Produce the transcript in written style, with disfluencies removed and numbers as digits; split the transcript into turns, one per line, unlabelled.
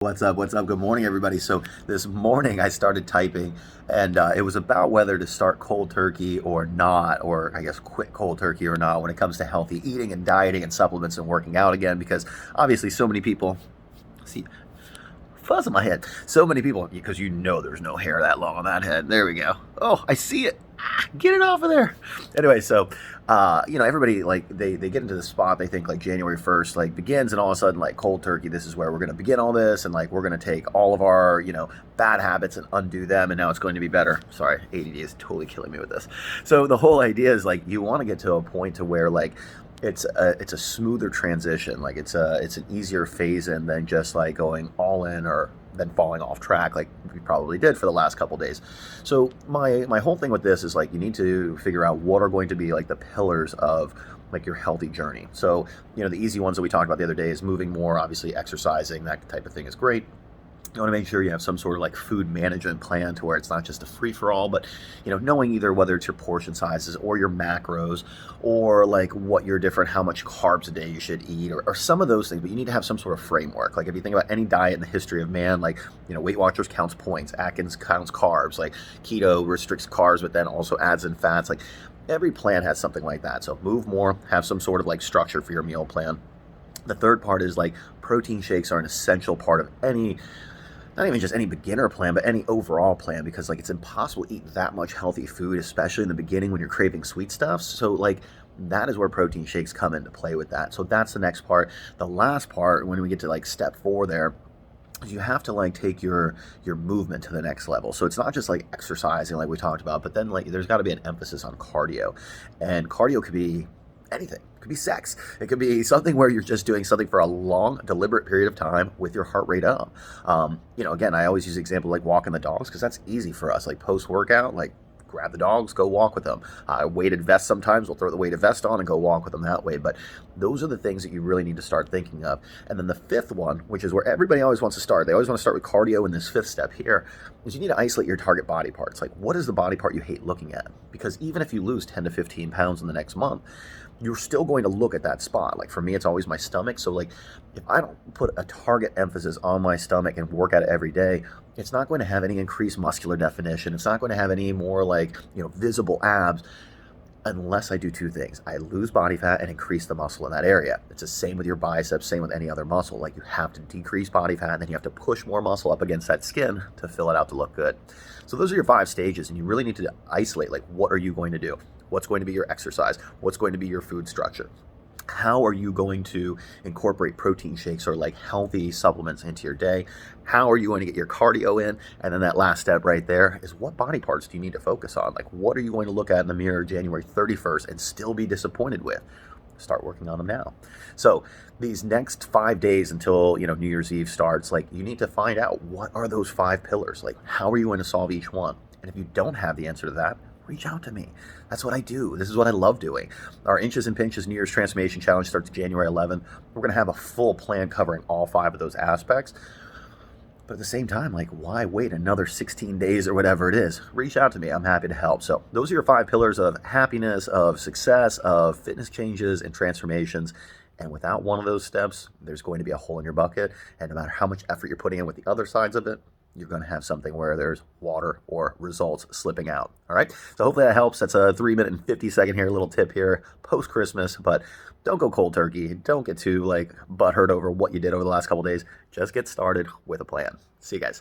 What's up? What's up? Good morning, everybody. So this morning I started typing, and it was about whether to start cold turkey or not, or I guess quit cold turkey or not when it comes to healthy eating and dieting and supplements and working out again, because obviously so many people see fuzz on my head. So many people, because there's no hair that long on that head. There we go. Oh, I see it. Get it off of there. Anyway, so everybody like they get into the spot. They think like January 1st like begins, and all of a sudden like cold turkey. This is where we're going to begin all this, and like we're going to take all of our bad habits and undo them, and now it's going to be better. Sorry, ADD is totally killing me with this. So the whole idea is like you want to get to a point to where like it's a smoother transition. Like it's an easier phase in than just like going all in or then falling off track like we probably did for the last couple days. So my whole thing with this is like you need to figure out what are going to be like the pillars of like your healthy journey. So the easy ones that we talked about the other day is moving more, obviously exercising, that type of thing is great. You want to make sure you have some sort of like food management plan to where it's not just a free-for-all, but knowing either whether it's your portion sizes or your macros, or like what your different, how much carbs a day you should eat, or some of those things. But you need to have some sort of framework. Like if you think about any diet in the history of man, like Weight Watchers counts points, Atkins counts carbs, like keto restricts carbs but then also adds in fats. Like every plan has something like that. So move more, have some sort of like structure for your meal plan. The third part is like protein shakes are an essential part of any, not even just any beginner plan, but any overall plan, because like it's impossible to eat that much healthy food, especially in the beginning when you're craving sweet stuff. So like that is where protein shakes come into play with that. So that's the next part. The last part, when we get to like step 4 there, is you have to like take your movement to the next level. So it's not just like exercising like we talked about, but then like there's got to be an emphasis on cardio. And cardio could be anything. It could be sex. It could be something where you're just doing something for a long, deliberate period of time with your heart rate up. Again, I always use the example like walking the dogs, because that's easy for us. Like post-workout, like grab the dogs, go walk with them. Weighted vest sometimes, we'll throw the weighted vest on and go walk with them that way. But those are the things that you really need to start thinking of. And then the fifth one, which is where everybody always wants to start. They always want to start with cardio, and this fifth step here is you need to isolate your target body parts. Like what is the body part you hate looking at? Because even if you lose 10 to 15 pounds in the next month, you're still going to look at that spot. Like for me, it's always my stomach. So like if I don't put a target emphasis on my stomach and work at it every day, it's not going to have any increased muscular definition. It's not going to have any more like, visible abs, unless I do two things. I lose body fat and increase the muscle in that area. It's the same with your biceps, same with any other muscle. Like you have to decrease body fat, and then you have to push more muscle up against that skin to fill it out to look good. So those are your 5 stages, and you really need to isolate like what are you going to do? What's going to be your exercise? What's going to be your food structure? How are you going to incorporate protein shakes or like healthy supplements into your day? How are you going to get your cardio in? And then that last step right there is, what body parts do you need to focus on? Like what are you going to look at in the mirror January 31st and still be disappointed with? Start working on them now. So these next 5 days until New Year's Eve starts, like you need to find out what are those 5 pillars. Like how are you going to solve each one? And if you don't have the answer to that, reach out to me. That's what I do. This is what I love doing. Our Inches and Pinches New Year's Transformation Challenge starts January 11th. We're going to have a full plan covering all 5 of those aspects. But at the same time, like, why wait another 16 days or whatever it is? Reach out to me. I'm happy to help. So those are your 5 pillars of happiness, of success, of fitness changes and transformations. And without one of those steps, there's going to be a hole in your bucket. And no matter how much effort you're putting in with the other sides of it, you're going to have something where there's water or results slipping out. All right. So hopefully that helps. That's a 3-minute and 50-second here, little tip here post-Christmas, but don't go cold turkey. Don't get too like butthurt over what you did over the last couple days. Just get started with a plan. See you guys.